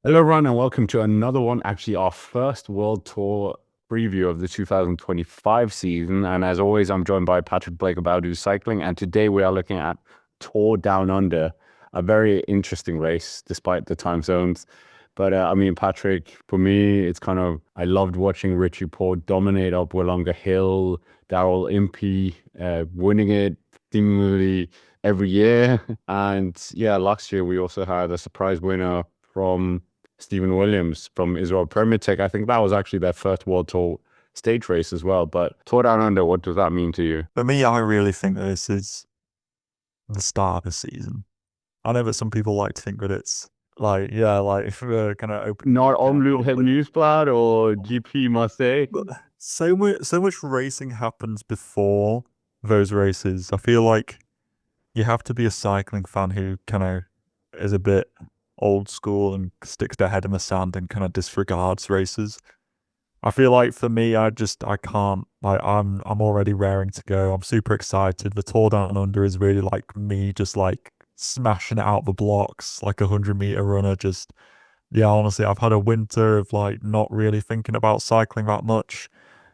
Hello, everyone, and welcome to another one. Actually, our first World Tour preview of the 2025 season. And as always, I'm joined by Patrick Blake about who's cycling. And today we are looking at Tour Down Under, a very interesting race despite the time zones. But Patrick, for me, it's I loved watching Richie Porte dominate up Wollonga Hill, Daryl Impey winning it seemingly every year. And yeah, last year we also had a surprise winner from Stephen Williams from Israel Premier Tech. I think that was actually their first World Tour stage race as well. But Tour Down Under, what does that mean to you? For me, I really think that this is the start of the season. I know that some people like to think that it's if we're kind of opening Not the account. Omloop Het Nieuwsblad or GP Marseille. But so much racing happens before those races. I feel like you have to be a cycling fan who kind of is a bit old school and sticks their head in the sand and kind of disregards races. I feel like for me, I can't. I'm already raring to go. I'm super excited. The Tour Down Under is really like me, just like smashing it out the blocks, like 100-meter runner. Just yeah, honestly, I've had a winter of like not really thinking about cycling that much,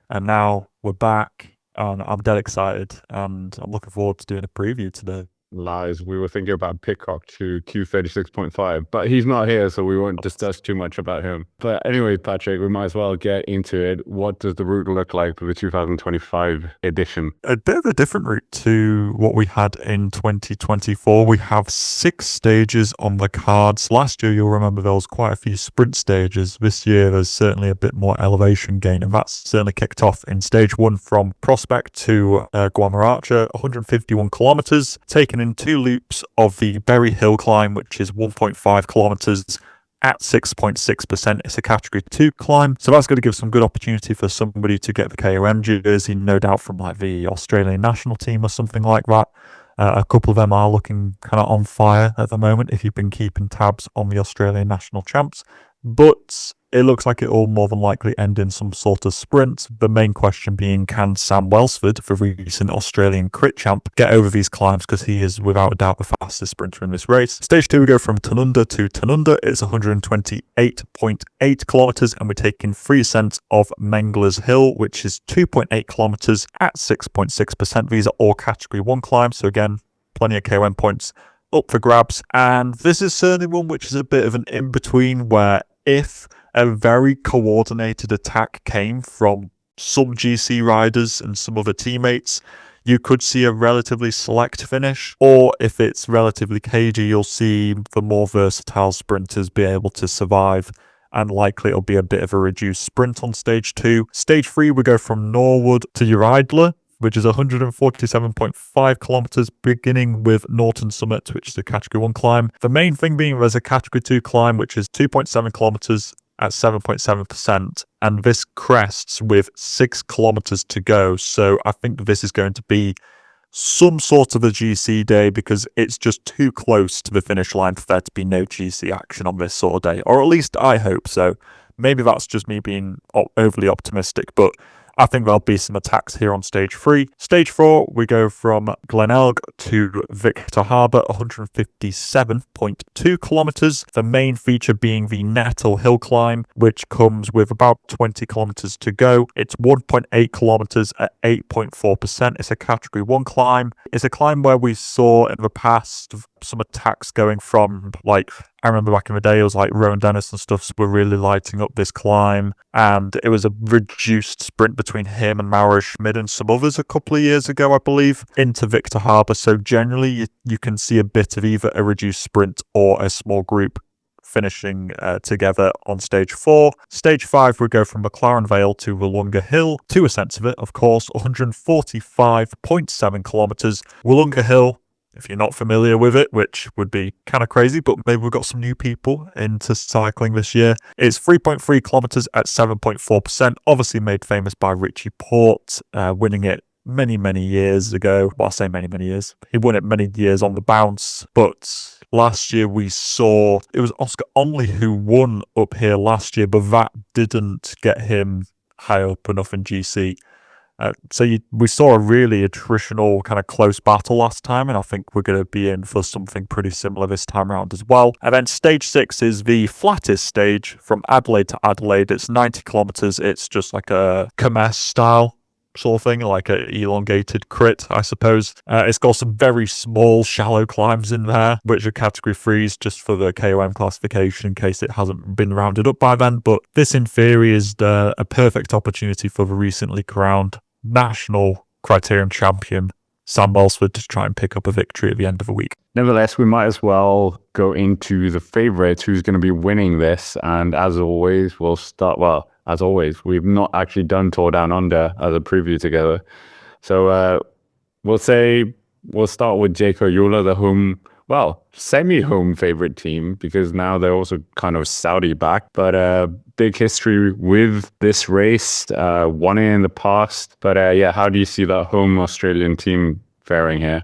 and now we're back, and I'm dead excited, and I'm looking forward to doing a preview today. Lies. We were thinking about Pitcock to Q36.5, but he's not here, so we won't discuss too much about him. But anyway, Patrick, we might as well get into it. What does the route look like for the 2025 edition? A bit of a different route to what we had in 2024. We have 6 stages on the cards. Last year, you'll remember there was quite a few sprint stages. This year, there's certainly a bit more elevation gain, and that's certainly kicked off in stage 1 from Prospect to Guamaracha, 151 kilometers, taken in 2 loops of the Berry Hill climb, which is 1.5 kilometers at 6.6%. It's a category 2 climb, so that's going to give some good opportunity for somebody to get the KOM jersey, no doubt from like the Australian national team or something like that. A couple of them are looking kind of on fire at the moment if you've been keeping tabs on the Australian national champs, but it looks like it will more than likely end in some sort of sprint. The main question being, can Sam Welsford, the recent Australian crit champ, get over these climbs, because he is without a doubt the fastest sprinter in this race. Stage 2, we go from Tanunda to Tanunda. It's 128.8 kilometers, and we're taking 3 ascents of Mengler's Hill, which is 2.8 kilometers at 6.6%. These are all category 1 climbs, so again, plenty of KOM points up for grabs. And this is certainly one which is a bit of an in-between, where if a very coordinated attack came from some GC riders and some other teammates, you could see a relatively select finish. Or if it's relatively cagey, you'll see the more versatile sprinters be able to survive, and likely it'll be a bit of a reduced sprint on stage 2. Stage 3, we go from Norwood to Uridler, which is 147.5 kilometers, beginning with Norton Summit, which is a category 1 climb. The main thing being there's a category 2 climb, which is 2.7 kilometers at 7.7%, and this crests with 6 kilometers to go. So I think this is going to be some sort of a GC day, because it's just too close to the finish line for there to be no GC action on this sort of day, or at least I hope so. Maybe that's just me being overly optimistic, but I think there'll be some attacks here on stage 3. Stage 4, we go from Glenelg to Victor Harbour, 157.2 kilometers. The main feature being the Nettle Hill climb, which comes with about 20 kilometers to go. It's 1.8 kilometers at 8.4%. It's a category 1 climb. It's a climb where we saw in the past some attacks going from, like, I remember back in the day, it was like Rowan Dennis and stuff were really lighting up this climb, and it was a reduced sprint between him and Mauro Schmid and some others a couple of years ago, I believe, into Victor Harbour. So generally, you can see a bit of either a reduced sprint or a small group finishing together on stage 4. Stage 5, we go from McLaren Vale to Wollonga Hill. 2 ascents of it, of course, 145.7 kilometers. Wollonga Hill, if you're not familiar with it, which would be kind of crazy, but maybe we've got some new people into cycling this year. It's 3.3 kilometers at 7.4%, obviously made famous by Richie Porte, winning it many, many years ago. Well, I say many, many years. He won it many years on the bounce, but last year we saw, it was Oscar Onley who won up here last year, but that didn't get him high up enough in GC. We saw a really attritional kind of close battle last time, and I think we're going to be in for something pretty similar this time around as well. And then stage 6 is the flattest stage from Adelaide to Adelaide. It's 90 kilometers. It's just like a Kermesse style sort of thing, like an elongated crit, I suppose. It's got some very small, shallow climbs in there, which are category 3s just for the KOM classification in case it hasn't been rounded up by then. But this, in theory, is a perfect opportunity for the recently crowned national criterium champion, Sam Welsford, to try and pick up a victory at the end of the week. Nevertheless, we might as well go into the favourites, who's going to be winning this. And as always, we'll start, well, as always, we've not actually done Tour Down Under as a preview together. So we'll start with Jayco Euler, the semi-home favourite team, because now they're also kind of Saudi back. But big history with this race, won it in the past. But how do you see that home Australian team faring here?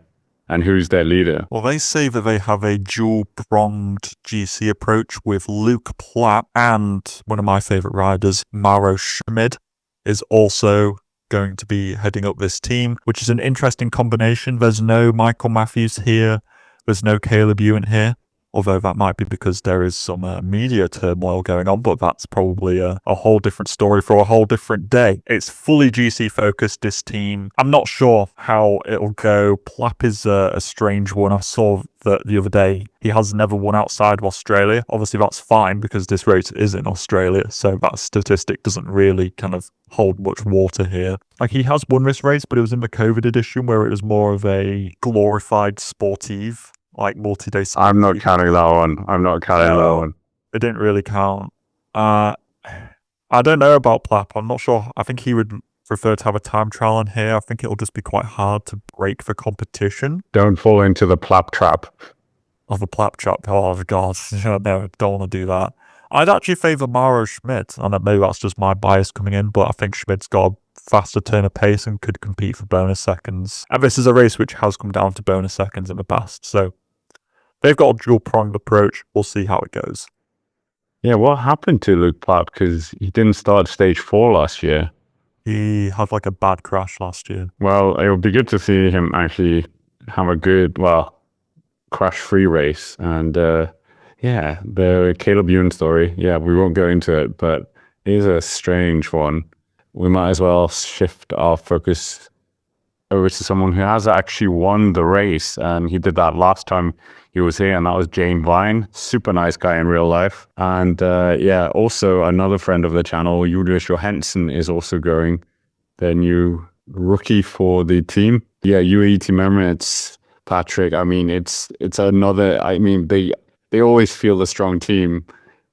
And who's their leader? Well, they say that they have a dual-pronged GC approach with Luke Plapp, and one of my favourite riders, Mauro Schmid, is also going to be heading up this team, which is an interesting combination. There's no Michael Matthews here. There's no Caleb Ewan here, although that might be because there is some media turmoil going on, but that's probably a whole different story for a whole different day. It's fully GC focused, this team. I'm not sure how it'll go. Plapp is a strange one. I saw that the other day. He has never won outside of Australia. Obviously, that's fine because this race is in Australia, so that statistic doesn't really kind of hold much water here. Like, he has won this race, but it was in the COVID edition where it was more of a glorified sportive, like multi-day. I'm not counting that one. That one. It didn't really count. I don't know about Plapp. I'm not sure. I think he would prefer to have a time trial in here. I think it'll just be quite hard to break the competition. Don't fall into the Plapp trap. The Plapp trap. Oh, God. No, don't want to do that. I'd actually favour Mauro Schmid, and maybe that's just my bias coming in, but I think Schmid's got a faster turn of pace and could compete for bonus seconds. And this is a race which has come down to bonus seconds in the past, so they've got a dual-pronged approach. We'll see how it goes. Yeah, what happened to Luke Plapp? Because he didn't start stage 4 last year. He had like a bad crash last year. Well, it would be good to see him actually have a good, crash-free race. And the Caleb Ewan story, we won't go into it, but it is a strange one. We might as well shift our focus over to someone who has actually won the race, and he did that last time he was here, and that was Jane Vine. Super nice guy in real life. And also another friend of the channel, Julius Johansson, is also going, their new rookie for the team. Yeah, UAE Team Emirates, Patrick. I mean, it's another, they always feel a strong team,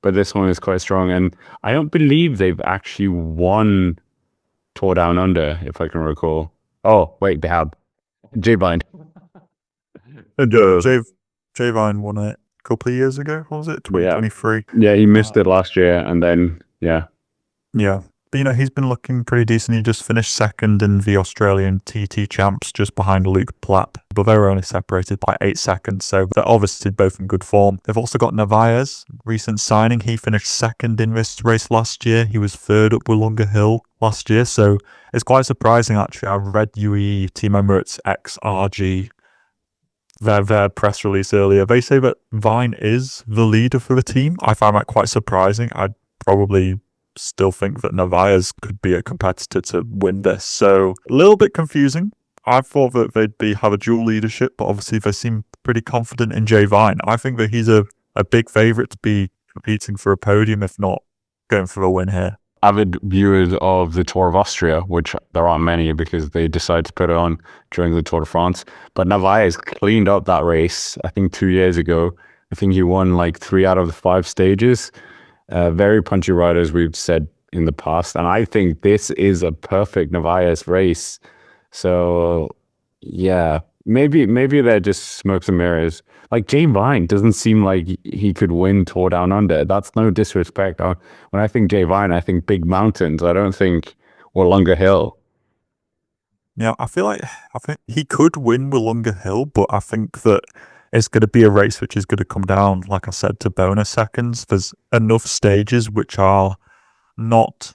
but this one is quite strong. And I don't believe they've actually won Tour Down Under, if I can recall. Oh, wait, they have. J-Vine. J-Vine won it a couple of years ago, what was it? 2023? Yeah, he missed it last year, and then, Yeah. But, he's been looking pretty decent. He just finished second in the Australian TT Champs, just behind Luke Plapp. But they were only separated by 8 seconds, so they're obviously both in good form. They've also got Narvaez, recent signing. He finished second in this race last year. He was third up Wollonga Hill last year, so it's quite surprising, actually. I read UAE Team Emirates XRG, their press release earlier. They say that Vine is the leader for the team. I find that quite surprising. I'd probably still think that Narvaez could be a competitor to win this. So a little bit confusing. I thought that they'd have a dual leadership, but obviously they seem pretty confident in Jay Vine. I think that he's a big favourite to be competing for a podium, if not going for a win here. Avid viewers of the Tour of Austria, which there aren't many because they decided to put it on during the Tour de France, but Narvaez cleaned up that race, I think 2 years ago. I think he won like 3 out of the 5 stages. Very punchy riders, we've said in the past, and I think this is a perfect Narvaez race. So yeah, maybe they're just smokes and mirrors. Like, Jay Vine doesn't seem like he could win Tour Down Under. That's no disrespect. When I think Jay Vine, I think big mountains. I don't think Wollonga Hill. Yeah, I think he could win Wollonga Hill, but I think that it's going to be a race which is going to come down, like I said, to bonus seconds. There's enough stages which are not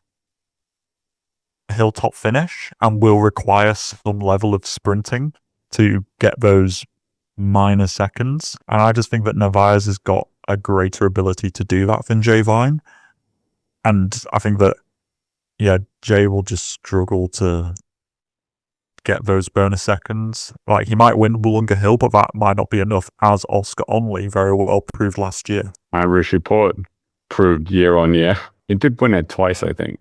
hilltop finish and will require some level of sprinting to get those minor seconds. And I just think that Narvaez has got a greater ability to do that than Jay Vine. And I think that, yeah, Jay will just struggle to get those bonus seconds. Like, he might win Wollonga Hill, but that might not be enough, as Oscar Onley very well proved last year. And Rishi Port proved year on year. He did win it twice, I think.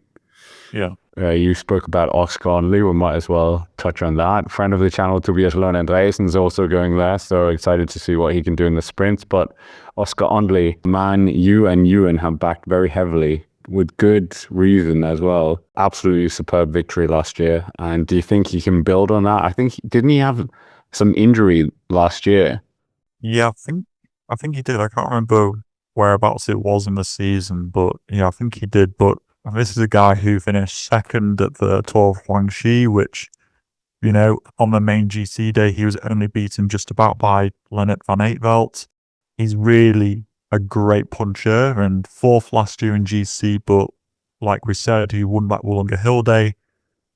Yeah. You spoke about Oscar Onley. We might as well touch on that. Friend of the channel, Tobias Lund Andresen is also going there. So excited to see what he can do in the sprints. But Oscar Onley, man, you and Ewan have backed very heavily with good reason as well. Absolutely superb victory last year. And do you think he can build on that? I think, didn't he have some injury last year? Yeah, I think he did. I can't remember whereabouts it was in the season, but yeah, I think he did. But this is a guy who finished second at the Tour of Huangxi, which, you know, on the main GC day, he was only beaten just about by Lennart van Eetvelt. He's really a great puncher and fourth last year in GC, but like we said, he won that Wollonga Hill day.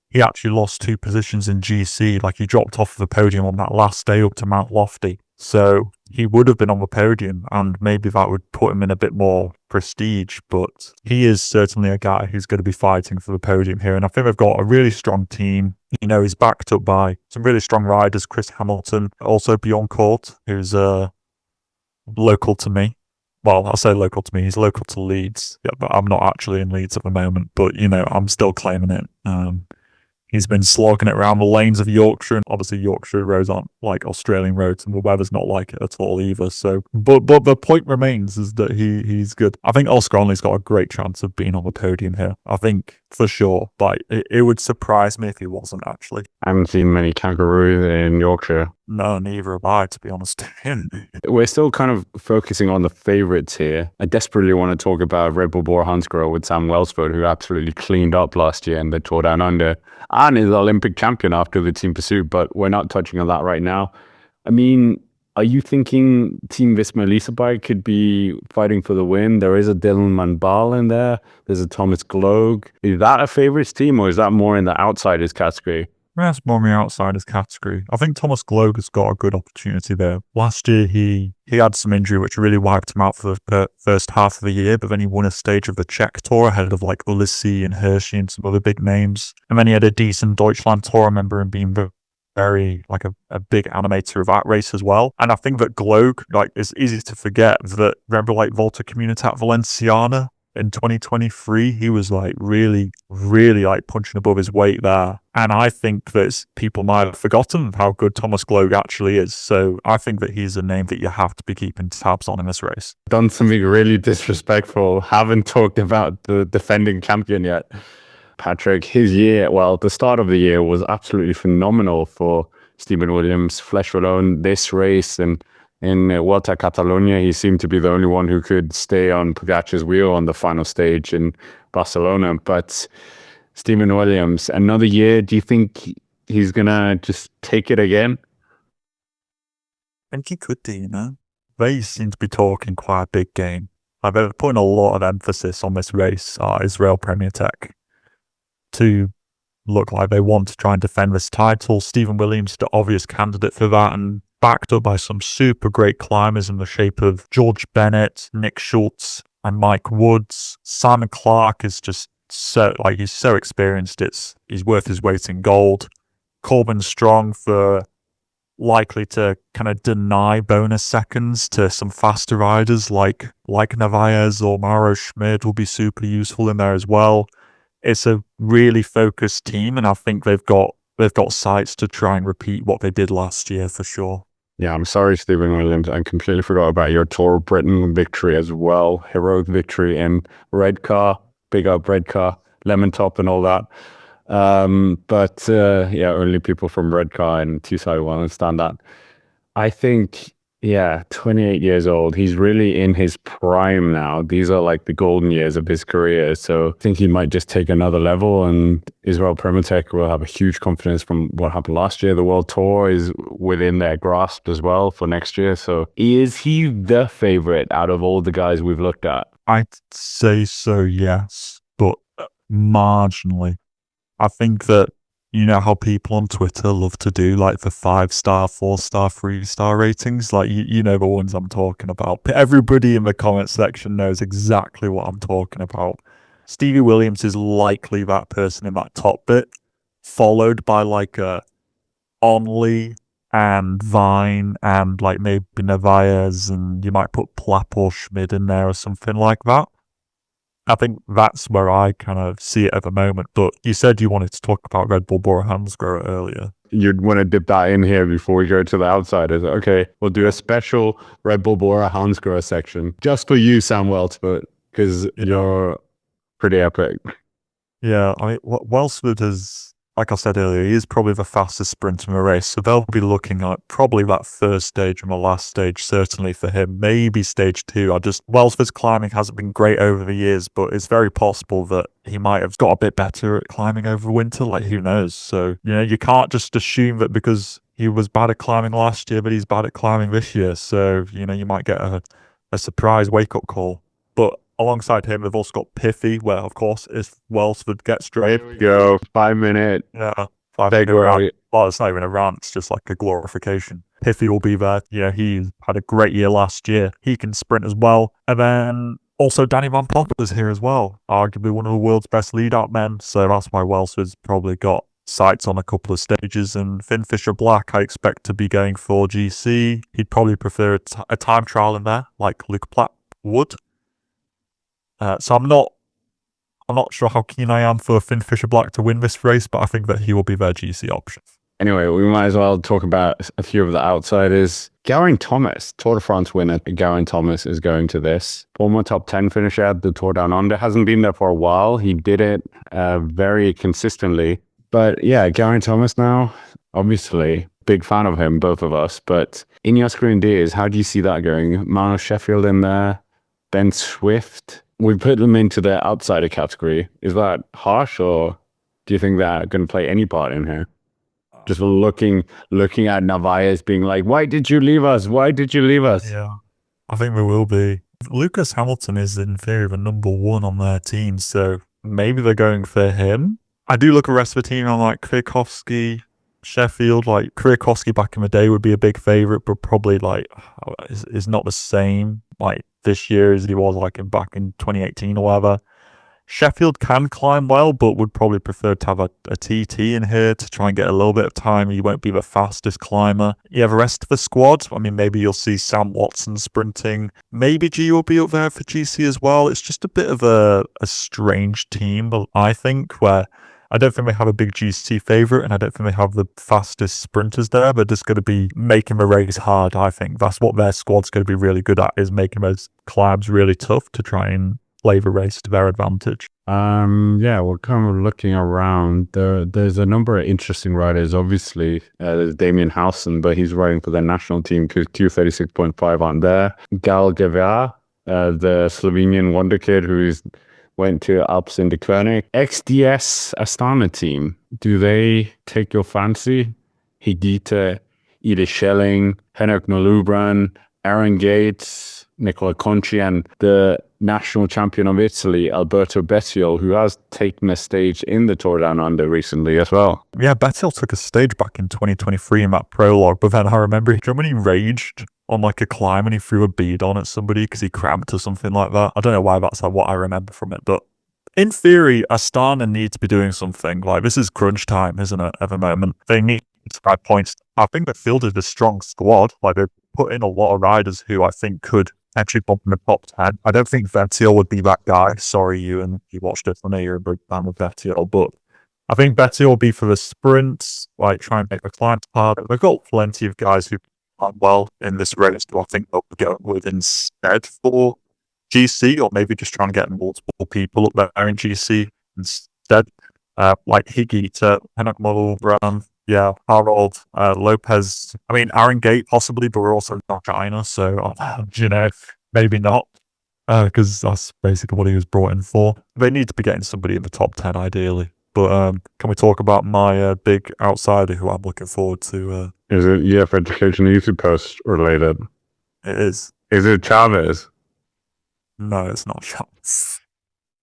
He actually lost 2 positions in GC, like he dropped off the podium on that last day up to Mount Lofty. So he would have been on the podium, and maybe that would put him in a bit more prestige, but he is certainly a guy who's going to be fighting for the podium here. And I think they've got a really strong team. You know, he's backed up by some really strong riders, Chris Hamilton, also Bjorn Court, who's local to me. Well, I'll say local to me. He's local to Leeds. Yeah, but I'm not actually in Leeds at the moment, but, you know, I'm still claiming it. He's been slogging it around the lanes of Yorkshire, and obviously Yorkshire roads aren't like Australian roads, and the weather's not like it at all either. So, but the point remains is that he's good. I think Oscar Onley's got a great chance of being on the podium here. I think for sure, but it would surprise me if he wasn't actually. I haven't seen many kangaroos in Yorkshire. No, neither have I, to be honest. We're still kind of focusing on the favourites here. I desperately want to talk about Red Bull Bora Hansgrohe with Sam Welsford, who absolutely cleaned up last year in the Tour Down Under and is Olympic champion after the team pursuit, but we're not touching on that right now. I mean, are you thinking Team Visma Leasebike could be fighting for the win? There is a Dylan Manbal in there. There's a Thomas Gloag. Is that a favourites team, or is that more in the outsiders category? That's more in the outsiders category. I think Thomas Gloag has got a good opportunity there. Last year, he had some injury which really wiped him out for the first half of the year, but then he won a stage of the Czech Tour ahead of like Ulissi and Hershey and some other big names. And then he had a decent Deutschland Tour. I remember him being very like a big animator of that race as well. And I think that Gloag, like, it's easy to forget that, remember like Volta Comunitat Valenciana in 2023, he was like really like punching above his weight there. And I think that people might have forgotten how good Thomas Gloag actually is. So I think that he's a name that you have to be keeping tabs on in this race. Done something really disrespectful. Haven't talked about the defending champion yet. Patrick, his year, well, the start of the year was absolutely phenomenal for Stephen Williams. Flesh alone, this race, and in Vuelta a Catalunya, he seemed to be the only one who could stay on Pogacar's wheel on the final stage in Barcelona. But Stephen Williams, another year, do you think he's going to just take it again? I think he could do, you know. They seem to be talking quite a big game. Like, they're putting a lot of emphasis on this race, Israel Premier Tech, to look like they want to try and defend this title. Stephen Williams is the obvious candidate for that, and backed up by some super great climbers in the shape of George Bennett, Nick Schultz, and Mike Woods. Simon Clark is just he's so experienced, he's worth his weight in gold. Corbin Strong for likely to kind of deny bonus seconds to some faster riders like Narvaez or Mauro Schmid will be super useful in there as well. It's a really focused team, and I think they've got sights to try and repeat what they did last year for sure. Yeah, I'm sorry, Stephen Williams. I completely forgot about your Tour of Britain victory as well. Heroic victory in Redcar, big up Redcar, Lemon Top and all that. But only people from Redcar and Teesside will understand that. I think, 28 years old. He's really in his prime now. These are like the golden years of his career. So I think he might just take another level, and Israel Premier Tech will have a huge confidence from what happened last year. The World Tour is within their grasp as well for next year. So is he the favorite out of all the guys we've looked at? I'd say so, yes, but marginally. I think that, you know how people on Twitter love to do like the 5-star, 4-star, 3-star ratings? Like, you know the ones I'm talking about. Everybody in the comment section knows exactly what I'm talking about. Stevie Williams is likely that person in that top bit, followed by like a Onley and Vine and like maybe Narvaez, and you might put Plapp or Schmid in there or something like that. I think that's where I kind of see it at the moment. But you said you wanted to talk about Red Bull Bora Hansgrohe earlier. You'd want to dip that in here before we go to the outsiders. Okay, we'll do a special Red Bull Bora Hansgrohe section just for you, Sam Welsford, because you're pretty epic. Yeah, I mean, Welsford is, like I said earlier, he is probably the fastest sprinter in the race. So they'll be looking at probably that first stage and the last stage, certainly for him. Maybe stage 2. Welsford's climbing hasn't been great over the years, but it's very possible that he might have got a bit better at climbing over winter. Like, who knows? So, you know, you can't just assume that because he was bad at climbing last year, but he's bad at climbing this year. So, you know, you might get a surprise wake-up call. But alongside him, they've also got Piffy, where, of course, if Welsford gets straight. Here we go. 5 minute. Yeah. 5-minute rant. Well, it's not even a rant, it's just like a glorification. Piffy will be there. Yeah, he had a great year last year. He can sprint as well. And then also Danny Van Poppel's here as well. Arguably one of the world's best lead-out men. So that's why Welsford's probably got sights on a couple of stages. And Finn Fisher-Black, I expect to be going for GC. He'd probably prefer a time trial in there, like Luke Plapp would. So I'm not sure how keen I am for Finn Fisher-Black to win this race, but I think that he will be their GC option. Anyway, we might as well talk about a few of the outsiders. Geraint Thomas, Tour de France winner. Geraint Thomas is going to this. Former top 10 finisher at the Tour Down Under. Hasn't been there for a while. He did it very consistently. But yeah, Geraint Thomas now, obviously, big fan of him, both of us. But Ineos Grenadiers, how do you see that going? Manos Sheffield in there, Ben Swift. We put them into the outsider category. Is that harsh, or do you think they're going to play any part in here? Just looking at Narvaez being like, why did you leave us? Why did you leave us? Yeah, I think there will be. Lucas Hamilton is in theory the number 1 on their team, so maybe they're going for him. I do look at the rest of the team. I'm like Kwiatkowski, Sheffield. Like Kwiatkowski back in the day would be a big favourite, but probably like is not the same like this year as he was like back in 2018 or whatever. Sheffield can climb well, but would probably prefer to have a TT in here to try and get a little bit of time. He won't be the fastest climber. Yeah, the rest of the squad, I mean, maybe you'll see Sam Watson sprinting. Maybe G will be up there for GC as well. It's just a bit of a strange team, I think, where I don't think they have a big GC favourite, and I don't think they have the fastest sprinters there. They're just going to be making the race hard, I think. That's what their squad's going to be really good at, is making those climbs really tough to try and play the race to their advantage. Yeah, we're kind of looking around. There's a number of interesting riders. Obviously, there's Damien Howson, but he's riding for their national team because Q36.5 aren't there. Gal Guevara, the Slovenian wonder kid who's went to Alps in the Koenig. XDS Astana team, do they take your fancy? Higita, Ida Schelling, Henrik Nolubran, Aaron Gates, Nicola Conci, and the national champion of Italy, Alberto Bettiol, who has taken a stage in the Tour Down Under recently as well. Yeah, Bettiol took a stage back in 2023 in that prologue, but then I remember when he raged on like a climb and he threw a bead on at somebody because he cramped or something like that. I don't know why that's like what I remember from it, but in theory, Astana need to be doing something. Like, this is crunch time, isn't it, at the moment? They need to add points. I think they fielded a strong squad. Like, they put in a lot of riders who I think could actually bump in the top 10. I don't think Bettiol would be that guy. Sorry, you watched it. I know you're a big fan of Bettiol, but I think Bettiol will be for the sprints, like try and make the climbs hard. They've got plenty of guys who climb well in this race who I think they'll go with instead for GC, or maybe just trying to get multiple people up there in GC instead. Like Higita, Henrik Mulbrand, yeah, Harold, Lopez. I mean, Aaron Gate possibly, but we're also not China, so you know, maybe not, because that's basically what he was brought in for. They need to be getting somebody in the top 10 ideally. But can we talk about my big outsider who I'm looking forward to? Is it EF Education YouTube post related? It is. Is it Chavez? No, it's not Chavez.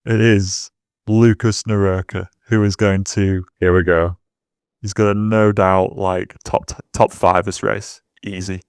It is Lucas Nerurke, who is going to, Here we go. he's going to no doubt like top 5 this race. Easy.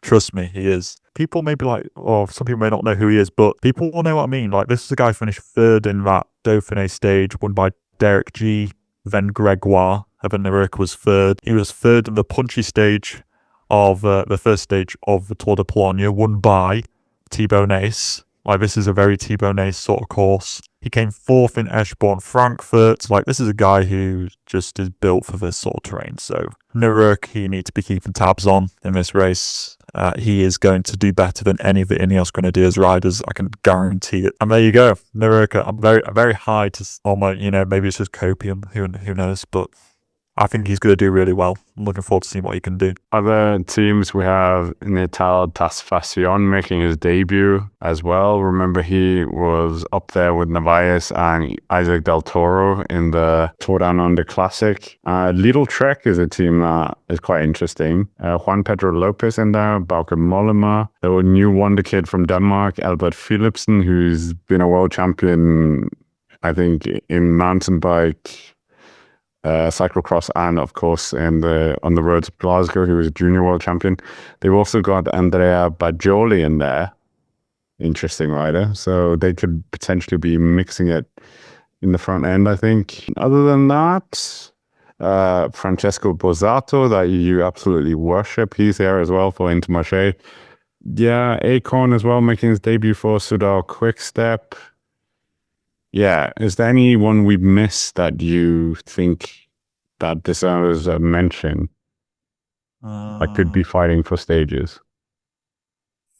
Trust me, he is. People may be like, oh, some people may not know who he is, but people will know what I mean. Like, this is a guy who finished 3rd in that Dauphiné stage, won by Derek G. Then Gregoire. Evan Narvaez was 3rd. He was 3rd in the punchy stage of the first stage of the Tour de Pologne, won by Thibaut Nace. Like, this is a very Thibaut Nace sort of course. He came 4th in Eschborn, Frankfurt. Like, this is a guy who just is built for this sort of terrain. So, Narvaez, you need to be keeping tabs on in this race. He is going to do better than any of the Ineos Grenadiers riders. I can guarantee it. And there you go, Narvaez. I'm very high to almost, maybe it's just copium. Who knows? But I think he's going to do really well. I'm looking forward to seeing what he can do. Other teams, we have Natal Tasfacion making his debut as well. Remember, he was up there with Narvaez and Isaac Del Toro in the Tour Down Under Classic. Little Trek is a team that is quite interesting. Juan Pedro Lopez in there, Bauke Mollema. There was a new wonder kid from Denmark, Albert Philipsen, who's been a world champion, I think, in mountain bike, cyclocross, and of course on the road to Glasgow, he was a junior world champion. They've also got Andrea Bajoli in there, interesting rider, so they could potentially be mixing it in the front end, I think. Other than that, Francesco Bozzato, that you absolutely worship, he's there as well for Intermarché. Yeah, Acorn as well, making his debut for Soudal Quickstep. Yeah, is there anyone we've missed that you think that deserves a mention? Like, could be fighting for stages?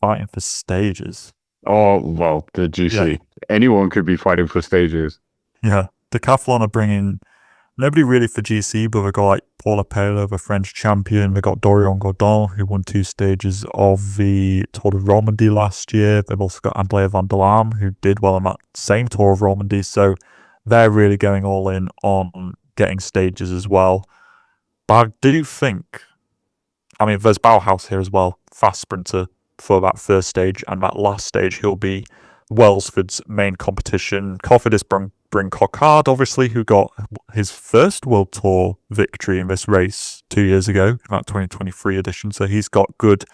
Fighting for stages? Oh, well, the GC. Yeah. Anyone could be fighting for stages. Yeah, Decathlon are bringing nobody really for GC, but we've got like Paul Apello, the French champion. We've got Dorian Godon, who won 2 stages of the Tour de Romandie last year. They've also got Andrea van der Lam, who did well on that same Tour of Romandie. So they're really going all in on getting stages as well. But I do think, there's Bauhaus here as well, fast sprinter for that first stage, and that last stage he'll be Welsford's main competition. Cofidis bring Coquard, obviously, who got his first World Tour victory in this race 2 years ago, in that 2023 edition. So he's got good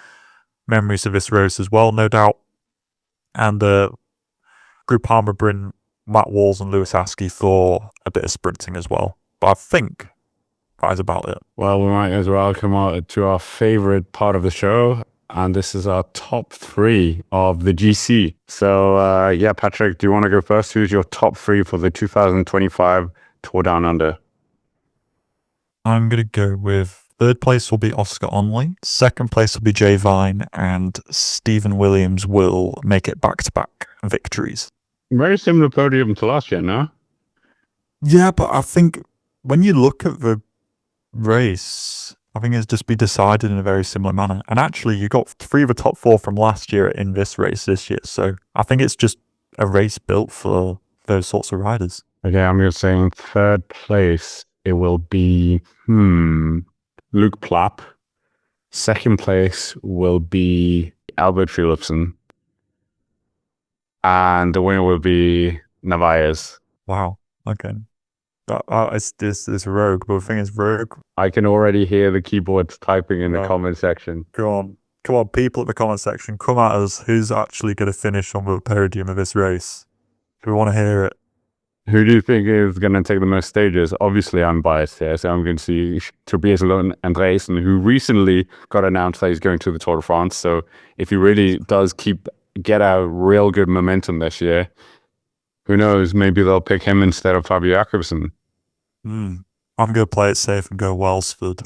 memories of this race as well, no doubt. And Groupama bring Matt Walls and Lewis Askey for a bit of sprinting as well. But I think that is about it. Well, we might as well come on to our favorite part of the show. And this is our top 3 of the GC. So, yeah, Patrick, do you want to go first? Who's your top 3 for the 2025 Tour Down Under? I'm going to go with 3rd place will be Oscar Onley. 2nd place will be Jay Vine. And Stephen Williams will make it back-to-back victories. Very similar podium to last year, no? Yeah, but I think when you look at the race, I think it's just be decided in a very similar manner. And actually, you got 3 of the top 4 from last year in this race this year. So I think it's just a race built for those sorts of riders. Okay, I'm just saying 3rd place, it will be Luke Plapp. 2nd place will be Albert Philipsen. And the winner will be Narvaez. Wow. Okay. It's this Rogue, but the thing is, Rogue. I can already hear the keyboards typing in the comment section. Come on, people at the comment section, come at us. Who's actually going to finish on the podium of this race? We want to hear it. Who do you think is going to take the most stages? Obviously, I'm biased here, so I'm going to see Tobias Lund Andresen, who recently got announced that he's going to the Tour de France. So if he really does get a real good momentum this year, who knows? Maybe they'll pick him instead of Fabio Jakobsen. I'm going to play it safe and go Welsford.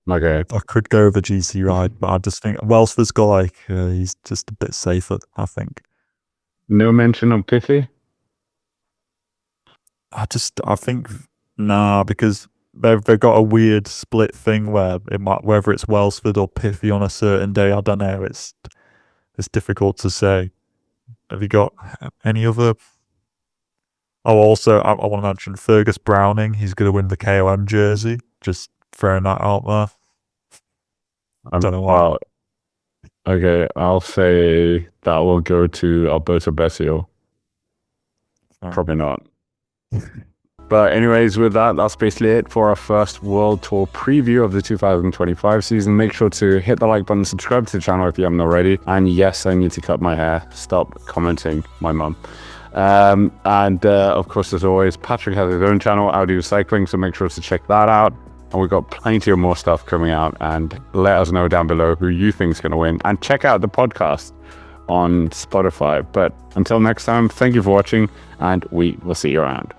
Okay. I could go with the GC ride, but I just think Welsford's got he's just a bit safer, I think. No mention of Piffy? I think, because they've got a weird split thing where whether it's Welsford or Piffy on a certain day, I don't know. It's difficult to say. Have you got any other? Oh, also, I want to mention Fergus Browning. He's going to win the KOM jersey. Just throwing that out there. I don't know why. Well, okay, I'll say that will go to Alberto Bessio. Probably not. But anyways, with that, that's basically it for our first World Tour preview of the 2025 season. Make sure to hit the like button, subscribe to the channel if you haven't already. And yes, I need to cut my hair. Stop commenting, my mum. Of course, as always, Patrick has his own channel, Audio Cycling, so make sure to check that out. And we've got plenty of more stuff coming out, and let us know down below who you think is going to win. And check out the podcast on Spotify. But until next time, thank you for watching, and we will see you around.